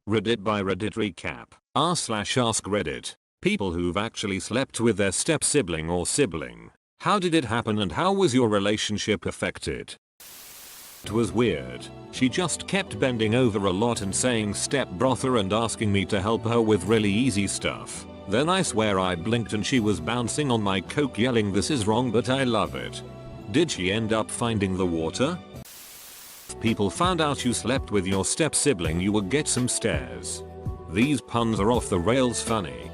Reddit by Reddit recap. r/AskReddit. People who've actually slept with their step-sibling or sibling. How did it happen and how was your relationship affected? It was weird. She just kept bending over a lot and saying step brother and asking me to help her with really easy stuff. Then I swear I blinked and she was bouncing on my coke yelling this is wrong but I love it. Did she end up finding the water? If people found out you slept with your step sibling you would get some stares. These puns are off the rails funny.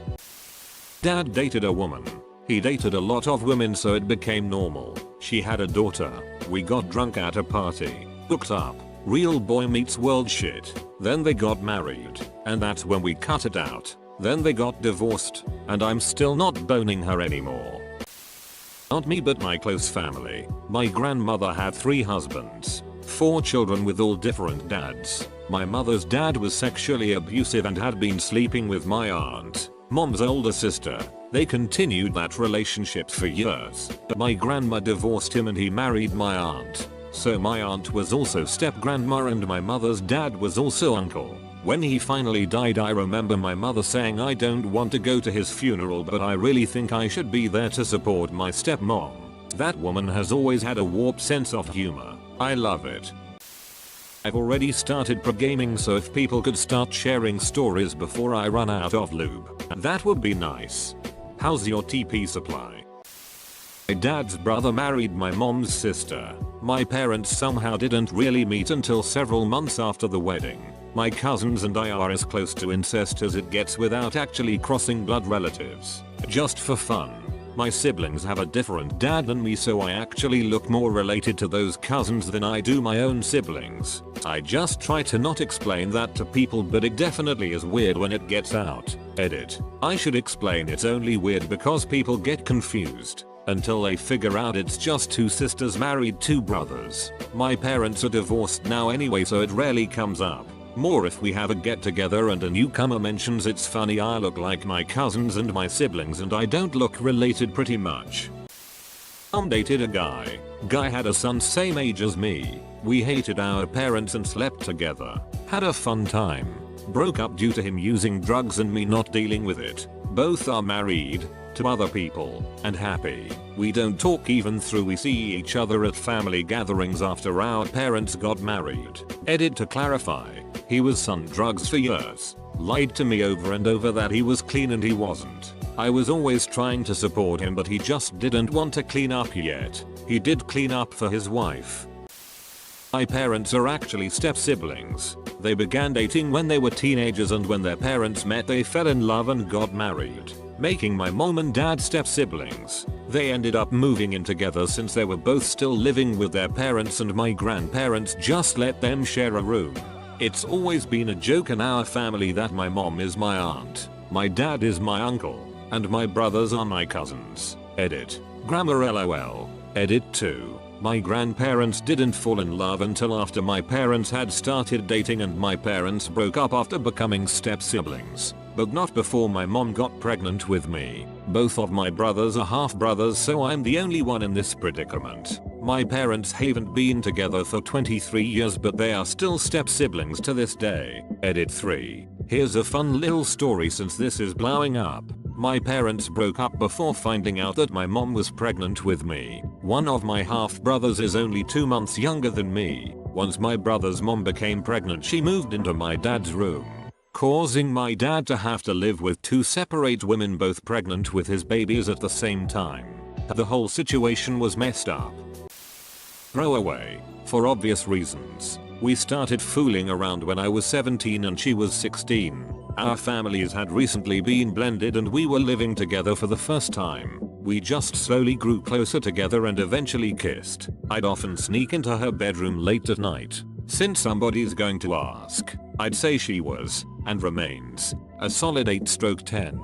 Dad dated a woman. He dated a lot of women so it became normal. She had a daughter. We got drunk at a party. Hooked up. Real boy meets world shit. Then they got married. And that's when we cut it out. Then they got divorced. And I'm still not boning her anymore. Not me but my close family. My grandmother had 3 husbands. 4 children with all different dads. My mother's dad was sexually abusive and had been sleeping with my aunt, mom's older sister. They continued that relationship for years. But my grandma divorced him and he married my aunt. So my aunt was also step-grandma and my mother's dad was also uncle. When he finally died I remember my mother saying I don't want to go to his funeral but I really think I should be there to support my stepmom. That woman has always had a warped sense of humor. I love it. I've already started pre-gaming so if people could start sharing stories before I run out of lube, that would be nice. How's your TP supply? My dad's brother married my mom's sister. My parents somehow didn't really meet until several months after the wedding. My cousins and I are as close to incest as it gets without actually crossing blood relatives. Just for fun. My siblings have a different dad than me so I actually look more related to those cousins than I do my own siblings. I just try to not explain that to people but it definitely is weird when it gets out. Edit. I should explain it's only weird because people get confused. Until they figure out it's just 2 sisters married 2 brothers. My parents are divorced now anyway so it rarely comes up. More if we have a get together and a newcomer mentions it's funny I look like my cousins and my siblings and I don't look related pretty much. Dated a guy. Guy had a son same age as me. We hated our parents and slept together. Had a fun time. Broke up due to him using drugs and me not dealing with it. Both are married to other people and happy. We don't talk even though we see each other at family gatherings after our parents got married. Edit to clarify. He was on drugs for years. Lied to me over and over that he was clean and he wasn't. I was always trying to support him but he just didn't want to clean up yet. He did clean up for his wife. My parents are actually step-siblings. They began dating when they were teenagers and when their parents met they fell in love and got married, making my mom and dad step-siblings. They ended up moving in together since they were both still living with their parents and my grandparents just let them share a room. It's always been a joke in our family that my mom is my aunt, my dad is my uncle, and my brothers are my cousins. Edit. Grammar LOL. Edit 2. My grandparents didn't fall in love until after my parents had started dating and my parents broke up after becoming step-siblings. But not before my mom got pregnant with me. Both of my brothers are half-brothers so I'm the only one in this predicament. My parents haven't been together for 23 years but they are still step-siblings to this day. Edit 3. Here's a fun little story since this is blowing up. My parents broke up before finding out that my mom was pregnant with me. One of my half-brothers is only 2 months younger than me. Once my brother's mom became pregnant she moved into my dad's room, causing my dad to have to live with 2 separate women both pregnant with his babies at the same time. The whole situation was messed up. Throw away. For obvious reasons. We started fooling around when I was 17 and she was 16. Our families had recently been blended and we were living together for the first time. We just slowly grew closer together and eventually kissed. I'd often sneak into her bedroom late at night. Since somebody's going to ask, I'd say she was, and remains, a solid 8/10.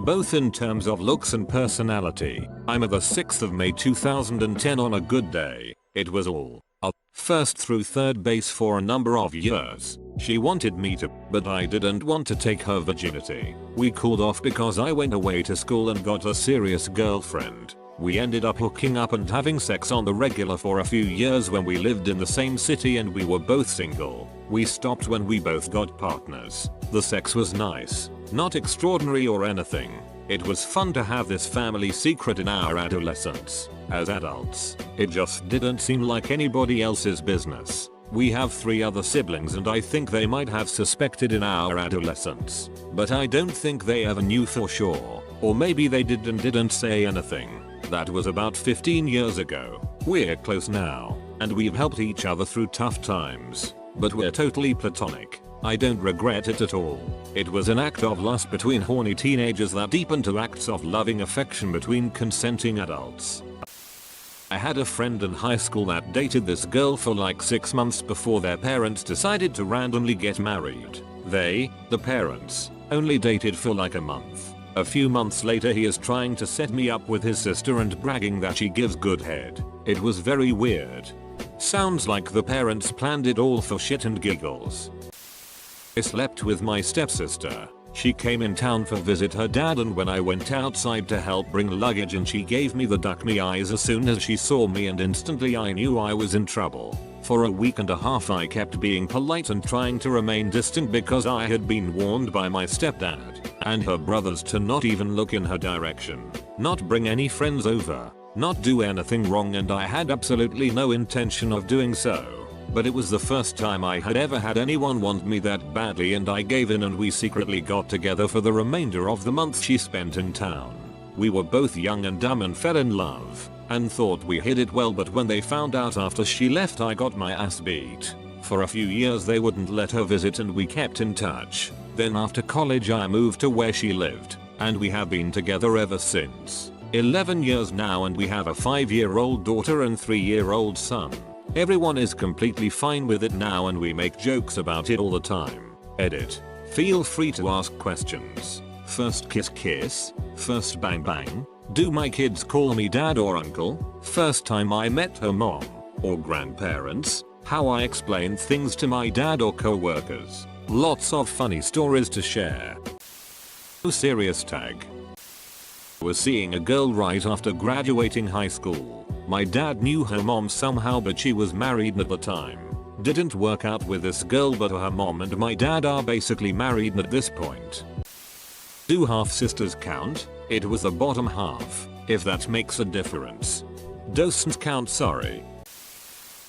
Both in terms of looks and personality. I'm a the 6th of May 2010 on a good day. It was all up, first through third base for a number of years. She wanted me to, but I didn't want to take her virginity. We cooled off because I went away to school and got a serious girlfriend. We ended up hooking up and having sex on the regular for a few years when we lived in the same city and we were both single. We stopped when we both got partners. The sex was nice, not extraordinary or anything. It was fun to have this family secret in our adolescence. As adults, it just didn't seem like anybody else's business. We have 3 other siblings and I think they might have suspected in our adolescence. But I don't think they ever knew for sure. Or maybe they did and didn't say anything. That was about 15 years ago. We're close now, and we've helped each other through tough times. But we're totally platonic. I don't regret it at all. It was an act of lust between horny teenagers that deepened to acts of loving affection between consenting adults. I had a friend in high school that dated this girl for like 6 months before their parents decided to randomly get married. They, the parents, only dated for like a month. A few months later he is trying to set me up with his sister and bragging that she gives good head. It was very weird. Sounds like the parents planned it all for shit and giggles. I slept with my stepsister. She came in town for visit her dad and when I went outside to help bring luggage and she gave me the duck me eyes as soon as she saw me and instantly I knew I was in trouble. For a week and a half I kept being polite and trying to remain distant because I had been warned by my stepdad and her brothers to not even look in her direction, not bring any friends over, not do anything wrong, and I had absolutely no intention of doing so. But it was the first time I had ever had anyone want me that badly and I gave in and we secretly got together for the remainder of the month she spent in town. We were both young and dumb and fell in love and thought we hid it well, but when they found out after she left I got my ass beat. For a few years they wouldn't let her visit and we kept in touch. Then after college I moved to where she lived and we have been together ever since. 11 years now and we have a 5-year-old daughter and 3-year-old son. Everyone is completely fine with it now and we make jokes about it all the time. Edit. Feel free to ask questions. First kiss kiss? First bang bang? Do my kids call me dad or uncle? First time I met her mom or grandparents? How I explained things to my dad or co-workers? Lots of funny stories to share. No serious tag. Was seeing a girl right after graduating high school. My dad knew her mom somehow but she was married at the time. Didn't work out with this girl but her mom and my dad are basically married at this point. Do half sisters count? It was the bottom half, if that makes a difference. Doesn't count, sorry.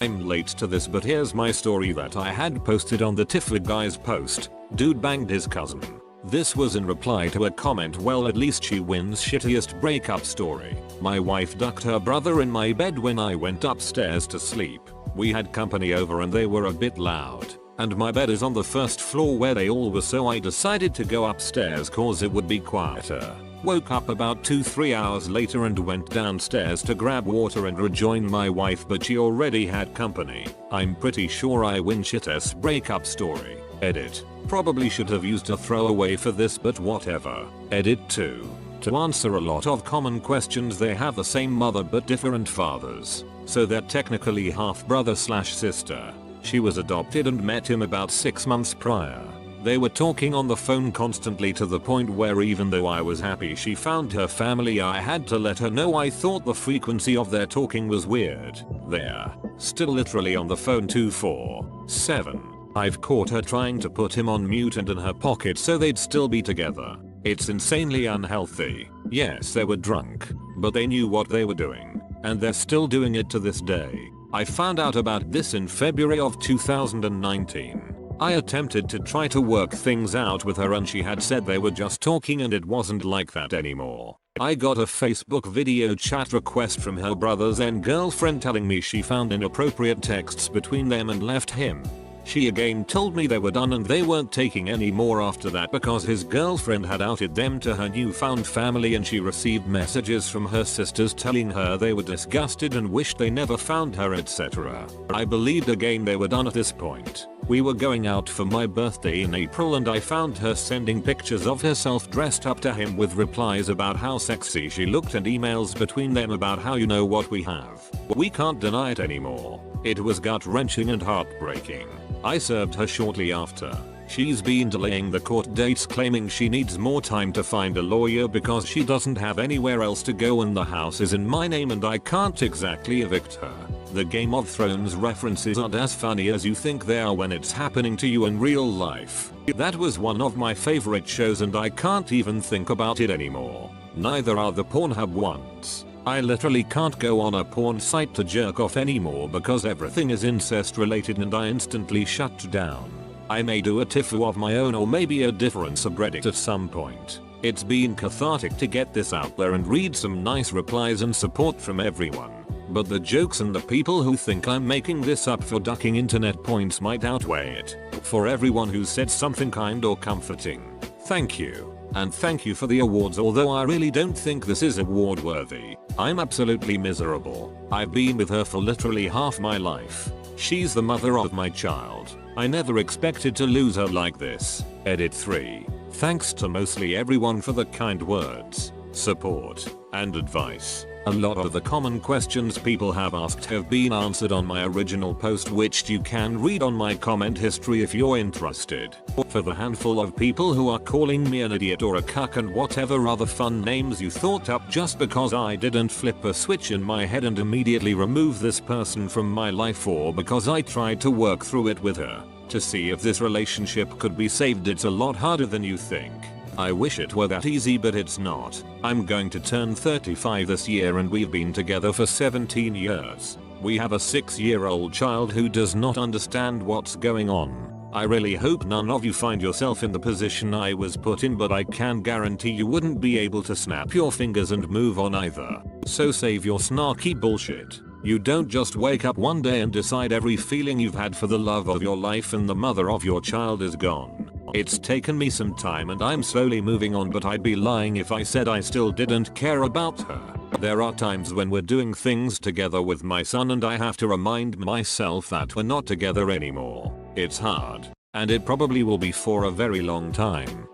I'm late to this but here's my story that I had posted on the Tiffwood guy's post. Dude banged his cousin. This was in reply to a comment, well at least she wins shittiest breakup story. My wife ducked her brother in my bed when I went upstairs to sleep. We had company over and they were a bit loud. And my bed is on the first floor where they all were, so I decided to go upstairs cause it would be quieter. Woke up about 2-3 hours later and went downstairs to grab water and rejoin my wife but she already had company. I'm pretty sure I win shittest breakup story. Edit. Probably should have used a throwaway for this but whatever. Edit 2. To answer a lot of common questions they have the same mother but different fathers. So they're technically half brother/sister. She was adopted and met him about 6 months prior. They were talking on the phone constantly to the point where even though I was happy she found her family I had to let her know I thought the frequency of their talking was weird. They're still literally on the phone 24/7. I've caught her trying to put him on mute and in her pocket so they'd still be together. It's insanely unhealthy. Yes, they were drunk, but they knew what they were doing, and they're still doing it to this day. I found out about this in February of 2019. I attempted to try to work things out with her and she had said they were just talking and it wasn't like that anymore. I got a Facebook video chat request from her brother's then girlfriend telling me she found inappropriate texts between them and left him. She again told me they were done and they weren't taking any more after that because his girlfriend had outed them to her newfound family and she received messages from her sisters telling her they were disgusted and wished they never found her, etc. I believed again they were done at this point. We were going out for my birthday in April and I found her sending pictures of herself dressed up to him with replies about how sexy she looked and emails between them about how you know what we have. We can't deny it anymore. It was gut-wrenching and heartbreaking. I served her shortly after. She's been delaying the court dates, claiming she needs more time to find a lawyer because she doesn't have anywhere else to go and the house is in my name and I can't exactly evict her. The Game of Thrones references aren't as funny as you think they are when it's happening to you in real life. That was one of my favorite shows and I can't even think about it anymore. Neither are the Pornhub ones. I literally can't go on a porn site to jerk off anymore because everything is incest related and I instantly shut down. I may do a tifu of my own or maybe a different subreddit at some point. It's been cathartic to get this out there and read some nice replies and support from everyone. But the jokes and the people who think I'm making this up for ducking internet points might outweigh it. For everyone who said something kind or comforting, thank you. And thank you for the awards, although I really don't think this is award worthy. I'm absolutely miserable. I've been with her for literally half my life. She's the mother of my child. I never expected to lose her like this. Edit 3. Thanks to mostly everyone for the kind words, support, and advice. A lot of the common questions people have asked have been answered on my original post, which you can read on my comment history if you're interested. For the handful of people who are calling me an idiot or a cuck and whatever other fun names you thought up just because I didn't flip a switch in my head and immediately remove this person from my life, or because I tried to work through it with her to see if this relationship could be saved, it's a lot harder than you think. I wish it were that easy, but it's not. I'm going to turn 35 this year and we've been together for 17 years. We have a 6-year-old child who does not understand what's going on. I really hope none of you find yourself in the position I was put in, but I can guarantee you wouldn't be able to snap your fingers and move on either. So save your snarky bullshit. You don't just wake up one day and decide every feeling you've had for the love of your life and the mother of your child is gone. It's taken me some time and I'm slowly moving on, but I'd be lying if I said I still didn't care about her. There are times when we're doing things together with my son and I have to remind myself that we're not together anymore. It's hard, and it probably will be for a very long time.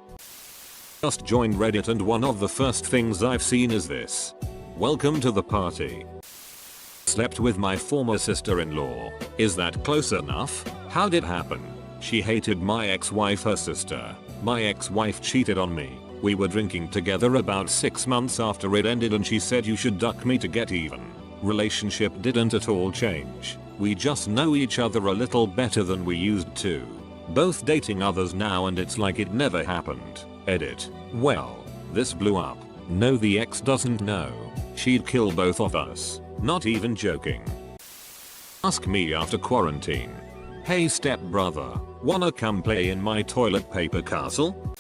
Just joined Reddit and one of the first things I've seen is this. Welcome to the party. Slept with my former sister-in-law. Is that close enough? How'd it happen? She hated my ex-wife, her sister. My ex-wife cheated on me. We were drinking together about 6 months after it ended and she said you should duck me to get even. Relationship didn't at all change. We just know each other a little better than we used to. Both dating others now and it's like it never happened. Edit. Well, this blew up. No, the ex doesn't know. She'd kill both of us. Not even joking. Ask me after quarantine. Hey stepbrother, wanna come play in my toilet paper castle?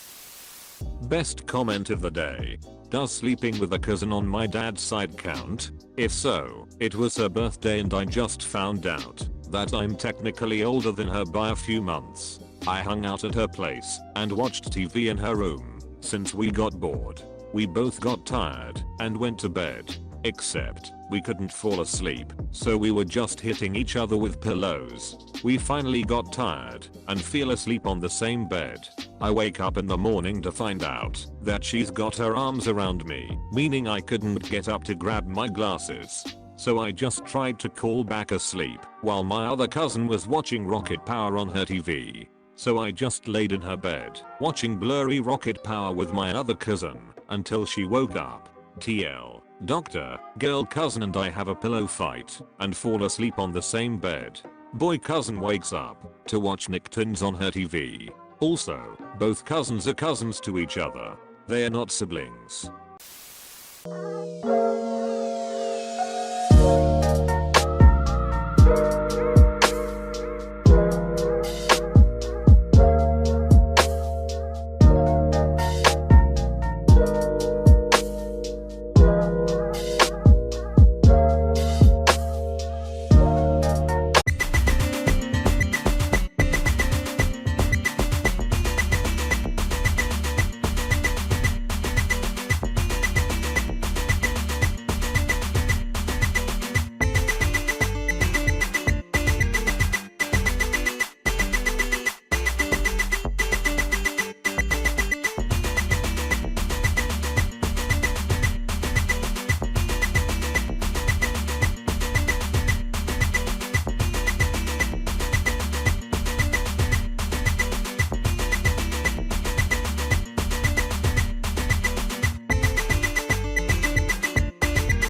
Best comment of the day. Does sleeping with a cousin on my dad's side count? If so, it was her birthday and I just found out that I'm technically older than her by a few months. I hung out at her place and watched TV in her room. Since we got bored, we both got tired and went to bed. Except, we couldn't fall asleep, so we were just hitting each other with pillows. We finally got tired and fell asleep on the same bed. I wake up in the morning to find out that she's got her arms around me, meaning I couldn't get up to grab my glasses. So I just tried to fall back asleep while my other cousin was watching Rocket Power on her TV. So I just laid in her bed, watching blurry Rocket Power with my other cousin until she woke up. TL. Doctor, girl cousin and I have a pillow fight and fall asleep on the same bed. Boy cousin wakes up to watch Nicktoons on her TV. Also, both cousins are cousins to each other. They are not siblings.